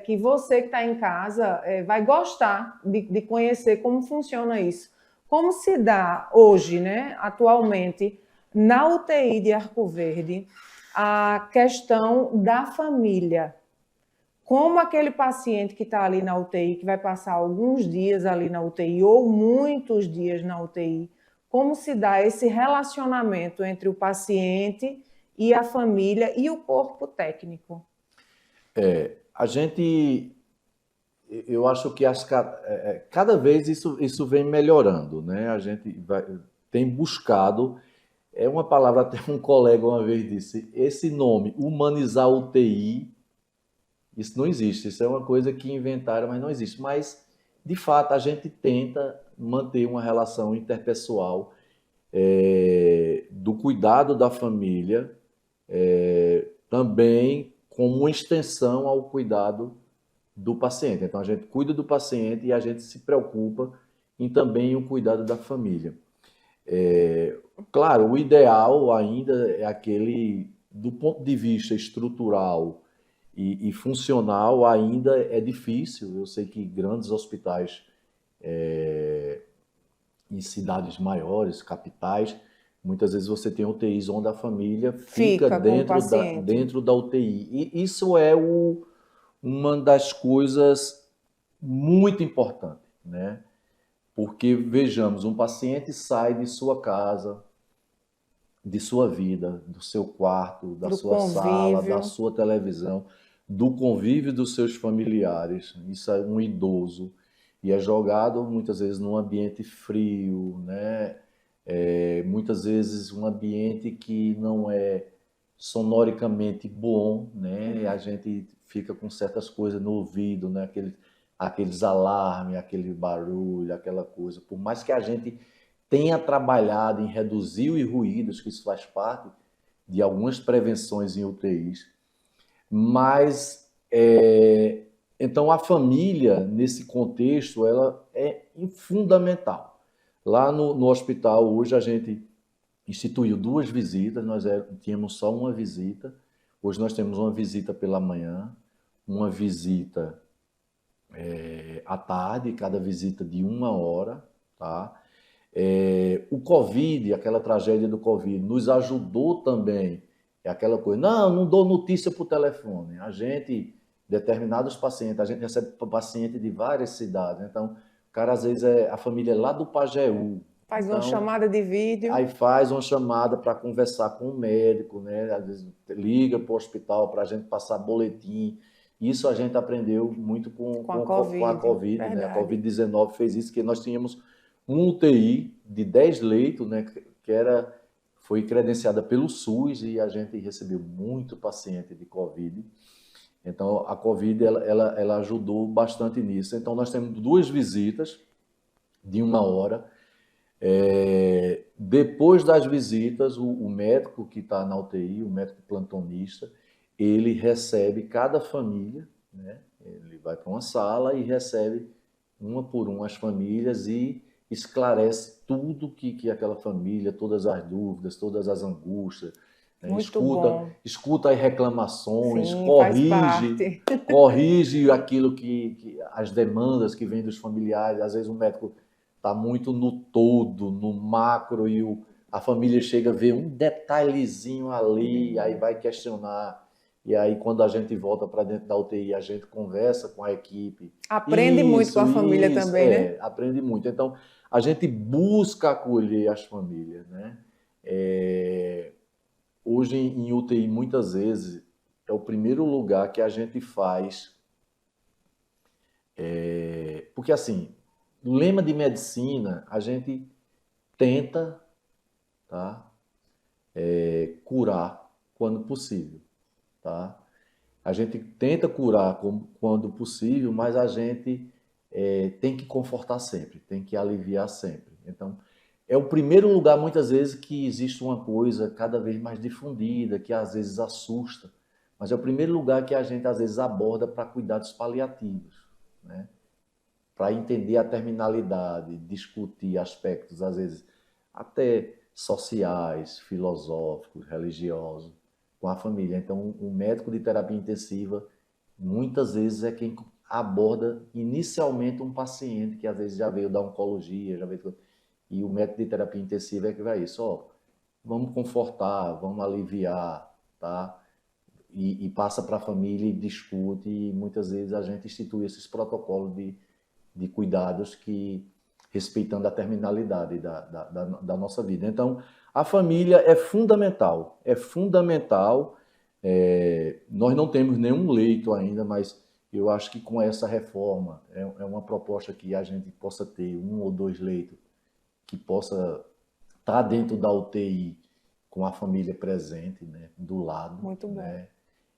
que você que está em casa vai gostar de conhecer como funciona isso. Como se dá hoje, né, atualmente, na UTI de Arco Verde, a questão da família? Como aquele paciente que está ali na UTI, que vai passar alguns dias ali na UTI ou muitos dias na UTI, como se dá esse relacionamento entre o paciente e a família e o corpo técnico? Eu acho que cada vez isso vem melhorando, né? A gente tem buscado, uma palavra, até um colega uma vez disse, esse nome, humanizar UTI, isso não existe, isso é uma coisa que inventaram, mas não existe. Mas, de fato, a gente tenta manter uma relação interpessoal do cuidado da família, também como uma extensão ao cuidado do paciente. Então, a gente cuida do paciente e a gente se preocupa em também o cuidado da família. Claro, o ideal ainda é aquele, do ponto de vista estrutural e funcional, ainda é difícil. Eu sei que grandes hospitais em cidades maiores, capitais, muitas vezes você tem UTIs onde a família fica dentro da UTI. E isso é uma das coisas muito importantes, né? Porque, vejamos, um paciente sai de sua casa, de sua vida, do seu quarto, da sua sala, da sua televisão, do convívio dos seus familiares. Isso é um idoso. e é jogado muitas vezes num ambiente frio, né? Muitas vezes um ambiente que não é sonoricamente bom, né? E a gente fica com certas coisas no ouvido, né? Aqueles alarmes, aquele barulho, aquela coisa. Por mais que a gente tenha trabalhado em reduzir os ruídos, que isso faz parte de algumas prevenções em UTIs, mas então a família, nesse contexto, ela é fundamental. Lá no hospital, hoje a gente instituiu 2 visitas, nós tínhamos só uma visita, hoje nós temos uma visita pela manhã, uma visita à tarde, cada visita de 1 hora, tá? O Covid, aquela tragédia do Covid, nos ajudou também, aquela coisa, não dou notícia por telefone, determinados pacientes, a gente recebe paciente de várias cidades, então, o cara às vezes a família é lá do Pajeú. Faz então, uma chamada de vídeo. Aí faz uma chamada para conversar com o médico, né? Às vezes liga para o hospital para a gente passar boletim. Isso a gente aprendeu muito com a Covid, né? A Covid-19 fez isso, que nós tínhamos um UTI de 10 leitos, né? Foi credenciada pelo SUS e a gente recebeu muito paciente de Covid. Então, a Covid ela ajudou bastante nisso. Então, nós temos 2 visitas de 1 hora. Depois das visitas, o médico que está na UTI, o médico plantonista, ele recebe cada família, né? Ele vai para uma sala e recebe uma por uma as famílias e esclarece tudo que aquela família, todas as dúvidas, todas as angústias, né? Escuta as reclamações, Sim, corrige aquilo as demandas que vêm dos familiares. Às vezes o médico está muito no todo, no macro, e a família chega a ver um detalhezinho ali, aí vai questionar. E aí, quando a gente volta para dentro da UTI, a gente conversa com a equipe. Aprende muito com a família também, né? Aprende muito. Então, a gente busca acolher as famílias, né? Hoje, em UTI, muitas vezes, é o primeiro lugar que a gente faz. Porque, assim, no lema de medicina, a gente tenta, tá? Curar quando possível. Tá? A gente tenta curar quando possível, mas a gente tem que confortar sempre, tem que aliviar sempre. Então, é o primeiro lugar, muitas vezes, que existe uma coisa cada vez mais difundida, que às vezes assusta, mas é o primeiro lugar que a gente, às vezes, aborda para cuidados paliativos, né? Para entender a terminalidade, discutir aspectos, às vezes, até sociais, filosóficos, religiosos, com a família. Então, o médico de terapia intensiva, muitas vezes, é quem aborda inicialmente um paciente que, às vezes, já veio da oncologia, e o médico de terapia intensiva é que vai isso, vamos confortar, vamos aliviar, tá? E passa para a família e discute, e muitas vezes a gente institui esses protocolos de cuidados respeitando a terminalidade da nossa vida. Então, a família é fundamental, nós não temos nenhum leito ainda, mas eu acho que com essa reforma, é uma proposta que a gente possa ter 1 ou 2 leitos, que possa estar dentro da UTI com a família presente, né, do lado. Muito bom. Né?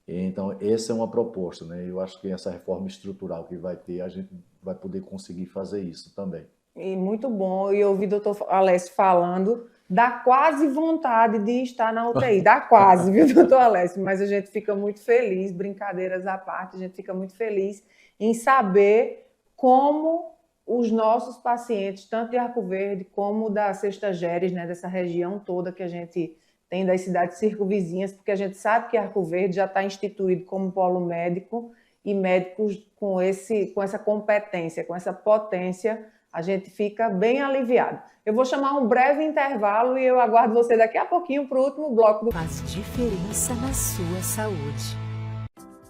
Então, essa é uma proposta, né? Eu acho que essa reforma estrutural que vai ter, a gente vai poder conseguir fazer isso também. E muito bom, e ouvir o doutor Alessio falando, dá quase vontade de estar na UTI, dá quase, viu, doutor Alessio? Mas a gente fica muito feliz, brincadeiras à parte, a gente fica muito feliz em saber como os nossos pacientes, tanto de Arco Verde como da Sexta Geres, né, dessa região toda que a gente tem das cidades circunvizinhas, porque a gente sabe que Arco Verde já está instituído como polo médico, e médicos com essa competência, com essa potência, a gente fica bem aliviado. Eu vou chamar um breve intervalo e eu aguardo você daqui a pouquinho para o último bloco. Faz diferença na sua saúde.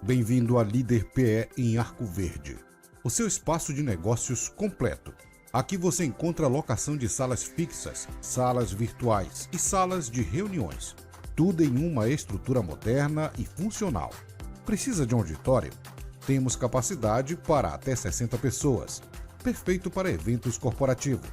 Bem-vindo à Líder PE em Arco Verde, o seu espaço de negócios completo. Aqui você encontra locação de salas fixas, salas virtuais e salas de reuniões. Tudo em uma estrutura moderna e funcional. Precisa de um auditório? Temos capacidade para até 60 pessoas. perfeito para eventos corporativos.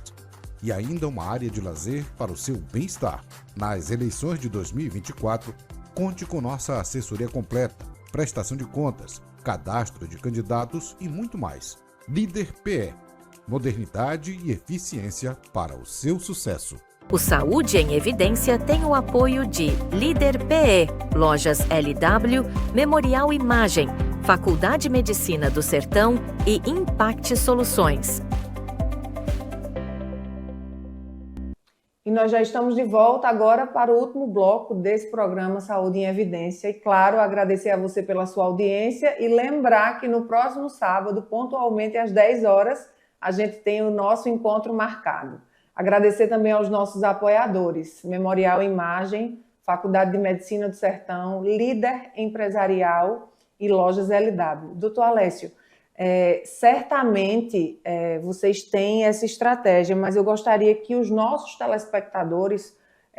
E ainda uma área de lazer para o seu bem-estar. Nas eleições de 2024, conte com nossa assessoria completa, prestação de contas, cadastro de candidatos e muito mais. Líder PE. Modernidade e eficiência para o seu sucesso. O Saúde em Evidência tem o apoio de Líder PE, Lojas LW, Memorial Imagem, Faculdade de Medicina do Sertão e Impact Soluções. E nós já estamos de volta agora para o último bloco desse programa Saúde em Evidência. E, claro, agradecer a você pela sua audiência e lembrar que no próximo sábado, pontualmente às 10 horas, a gente tem o nosso encontro marcado. Agradecer também aos nossos apoiadores, Memorial Imagem, Faculdade de Medicina do Sertão, Líder Empresarial e Lojas LW. Doutor Alessio, certamente vocês têm essa estratégia, mas eu gostaria que os nossos telespectadores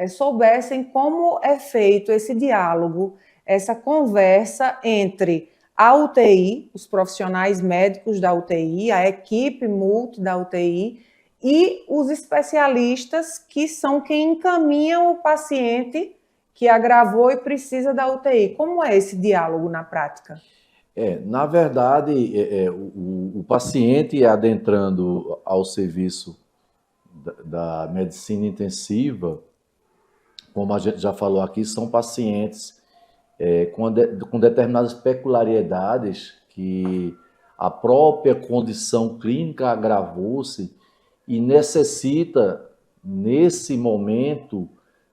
soubessem como é feito esse diálogo, essa conversa entre a UTI, os profissionais médicos da UTI, a equipe multi da UTI e os especialistas que são quem encaminham o paciente que agravou e precisa da UTI. Como é esse diálogo na prática? Na verdade, o paciente adentrando ao serviço da medicina intensiva, como a gente já falou aqui, são pacientes com determinadas peculiaridades que a própria condição clínica agravou-se e necessita, nesse momento,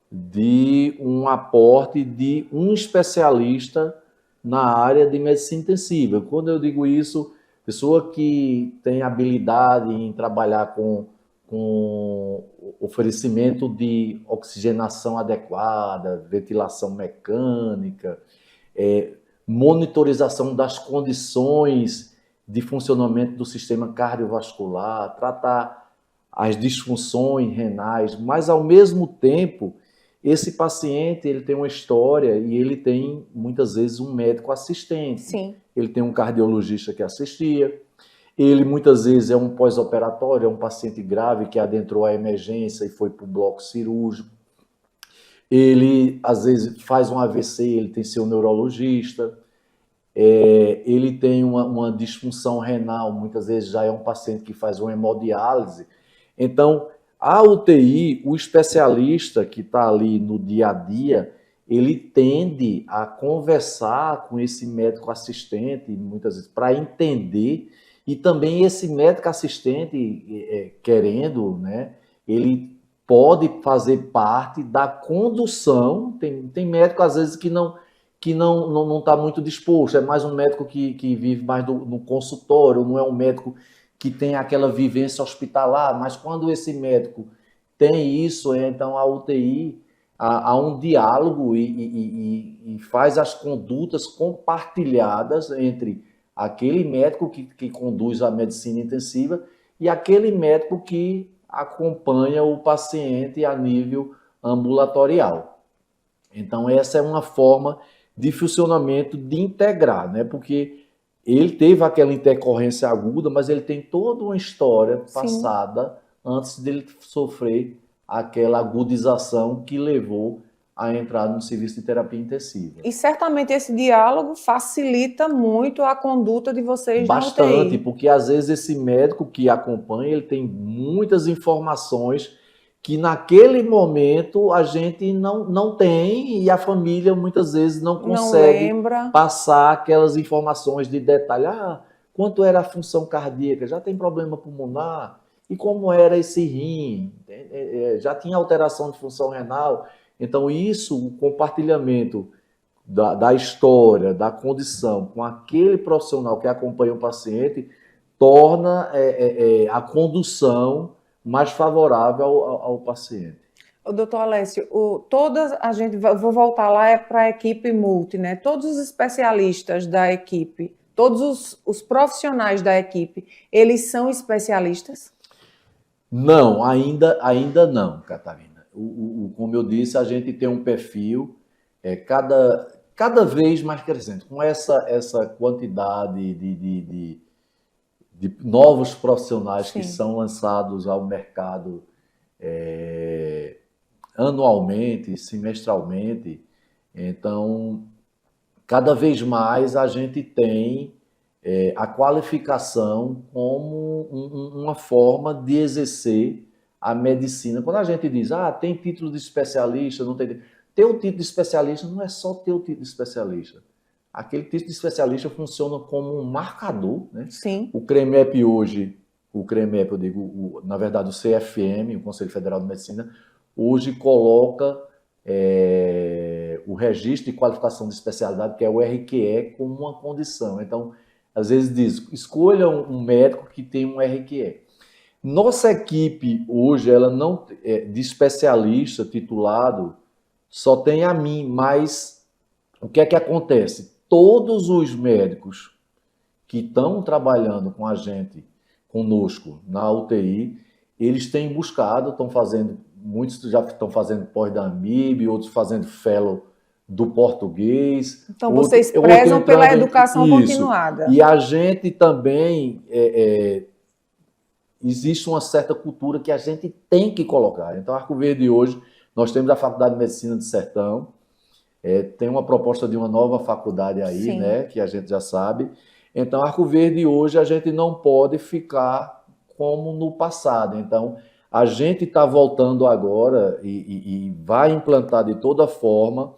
de um aporte de um especialista na área de medicina intensiva. Quando eu digo isso, pessoa que tem habilidade em trabalhar com oferecimento de oxigenação adequada, ventilação mecânica, monitorização das condições de funcionamento do sistema cardiovascular, tratar as disfunções renais, mas ao mesmo tempo esse paciente ele tem uma história e ele tem muitas vezes um médico assistente. Sim. Ele tem um cardiologista que assistia, ele muitas vezes é um pós-operatório, é um paciente grave que adentrou a emergência e foi para o bloco cirúrgico. Ele às vezes faz um AVC, ele tem seu neurologista. Ele tem uma disfunção renal, muitas vezes já é um paciente que faz uma hemodiálise. Então, a UTI, o especialista que está ali no dia a dia, ele tende a conversar com esse médico assistente, muitas vezes, para entender, e também esse médico assistente, querendo, né, ele pode fazer parte da condução. Tem médico, às vezes, que não está muito disposto, é mais um médico que vive mais no consultório, não é um médico que tem aquela vivência hospitalar, mas quando esse médico tem isso, então a UTI, há um diálogo e faz as condutas compartilhadas entre aquele médico que conduz a medicina intensiva e aquele médico que acompanha o paciente a nível ambulatorial. Então essa é uma forma de funcionamento de integrar, né? Porque ele teve aquela intercorrência aguda, mas ele tem toda uma história passada antes dele sofrer aquela agudização que levou a entrar no serviço de terapia intensiva. E certamente esse diálogo facilita muito a conduta de vocês na UTI. Bastante, porque às vezes esse médico que acompanha, ele tem muitas informações que naquele momento a gente não tem e a família muitas vezes não consegue passar aquelas informações de detalhe. Quanto era a função cardíaca? Já tem problema pulmonar? E como era esse rim? Já tinha alteração de função renal? Então isso, o compartilhamento da história, da condição com aquele profissional que acompanha o paciente torna a condução mais favorável ao paciente. O doutor Alessio, vou voltar lá para a equipe multi, né? Todos os especialistas da equipe, todos os profissionais da equipe, eles são especialistas? Não, ainda não, Catarina. Como eu disse, a gente tem um perfil cada vez mais crescente. Com essa quantidade de novos profissionais Sim. que são lançados ao mercado anualmente, semestralmente. Então, cada vez mais a gente tem a qualificação como uma forma de exercer a medicina. Quando a gente diz, tem título de especialista, não tem... Ter o título de especialista não é só ter o título de especialista. Aquele título de especialista funciona como um marcador, né? Sim. O CREMEP hoje, eu digo, na verdade o CFM, o Conselho Federal de Medicina, hoje coloca o registro de qualificação de especialidade, que é o RQE, como uma condição. Então, às vezes diz, escolha um médico que tem um RQE. Nossa equipe hoje, ela não de especialista titulado, só tem a mim, mas o que é que acontece? Todos os médicos que estão trabalhando com a gente, conosco, na UTI, eles têm buscado, estão fazendo, muitos já estão fazendo pós da AMIB, outros fazendo fellow do português. Então, vocês prezam pela educação continuada. E a gente também, existe uma certa cultura que a gente tem que colocar. Então, Arco Verde hoje, nós temos a Faculdade de Medicina de Sertão, tem uma proposta de uma nova faculdade aí, né, que a gente já sabe. Então, Arco Verde hoje a gente não pode ficar como no passado. Então, a gente está voltando agora e vai implantar de toda forma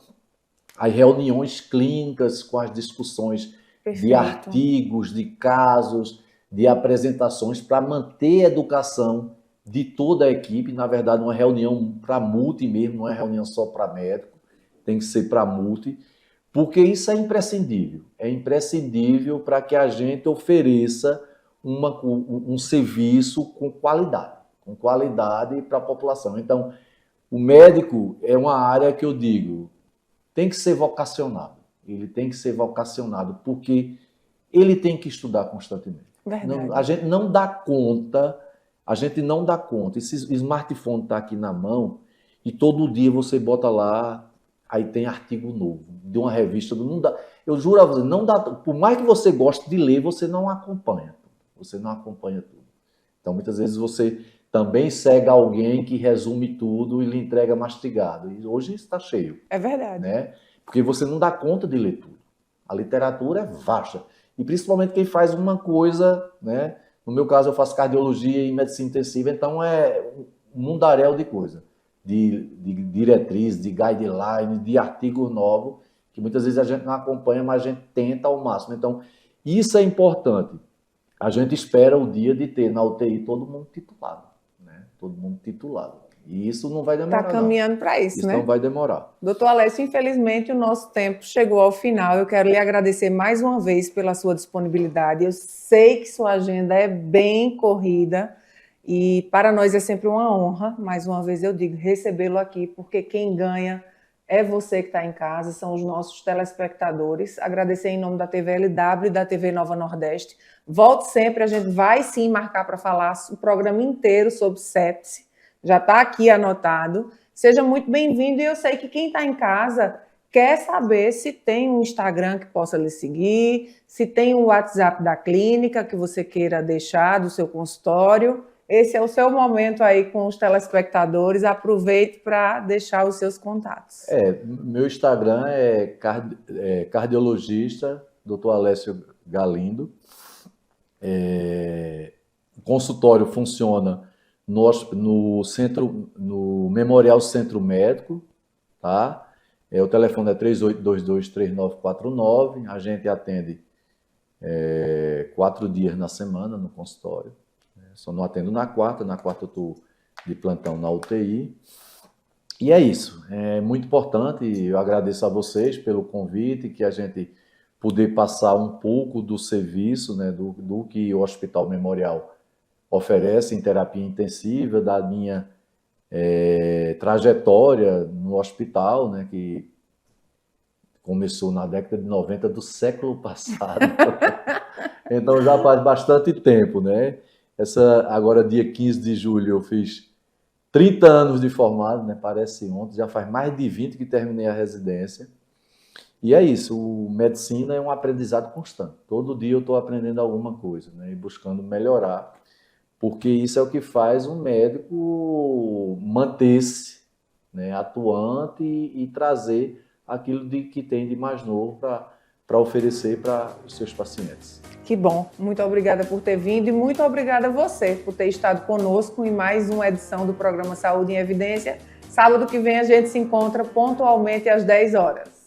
as reuniões clínicas com as discussões de artigos, de casos, de apresentações para manter a educação de toda a equipe. Na verdade, uma reunião para multi mesmo, não é reunião só para médico, tem que ser para multi, porque isso é imprescindível. É imprescindível para que a gente ofereça um serviço com qualidade para a população. Então, o médico é uma área que eu digo, tem que ser vocacionado. Ele tem que ser vocacionado, porque ele tem que estudar constantemente. Verdade. A gente não dá conta, Esse smartphone está aqui na mão e todo dia você bota lá, aí tem artigo novo, de uma revista. Não dá, eu juro a você, não dá, por mais que você goste de ler, você não acompanha. Você não acompanha tudo. Então, muitas vezes você também segue alguém que resume tudo e lhe entrega mastigado. E hoje está cheio. É verdade. Né? Porque você não dá conta de ler tudo. A literatura é vasta. E principalmente quem faz uma coisa, né? No meu caso, eu faço cardiologia e medicina intensiva, então é um mundaréu de coisa. De diretriz, de guideline, de artigos novos, que muitas vezes a gente não acompanha, mas a gente tenta ao máximo. Então, isso é importante. A gente espera o dia de ter na UTI todo mundo titulado. Né? Todo mundo titulado. E isso não vai demorar. Está caminhando para isso, isso né? Não vai demorar. Doutor Alessio, infelizmente o nosso tempo chegou ao final. Eu quero lhe agradecer mais uma vez pela sua disponibilidade. Eu sei que sua agenda é bem corrida e para nós é sempre uma honra, mais uma vez eu digo, recebê-lo aqui, porque quem ganha é você que está em casa, são os nossos telespectadores. Agradecer em nome da TVLW e da TV Nova Nordeste. Volte sempre, a gente vai sim marcar para falar o programa inteiro sobre sepse. Já está aqui anotado. Seja muito bem-vindo. E eu sei que quem está em casa quer saber se tem um Instagram que possa lhe seguir, se tem um WhatsApp da clínica que você queira deixar do seu consultório. Esse é o seu momento aí com os telespectadores. Aproveite para deixar os seus contatos. Meu Instagram é cardiologista, Dr. Alessio Galindo. O consultório funciona no Memorial Centro Médico, tá? O telefone é 3822-3949. A gente atende 4 dias na semana no consultório. Só não atendo na quarta eu estou de plantão na UTI. E é isso, é muito importante. Eu agradeço a vocês pelo convite, que a gente poder passar um pouco do serviço, né, do que o Hospital Memorial oferece em terapia intensiva, da minha trajetória no hospital, né, que começou na década de 90 do século passado. Então já faz bastante tempo, né? Agora, dia 15 de julho, eu fiz 30 anos de formado, né? Parece ontem, já faz mais de 20 que terminei a residência. E é isso, medicina é um aprendizado constante. Todo dia eu estou aprendendo alguma coisa, né, e buscando melhorar, porque isso é o que faz um médico manter-se, né, atuante e trazer aquilo que tem de mais novo para oferecer para os seus pacientes. Que bom, muito obrigada por ter vindo e muito obrigada a você por ter estado conosco em mais uma edição do programa Saúde em Evidência. Sábado que vem a gente se encontra pontualmente às 10 horas.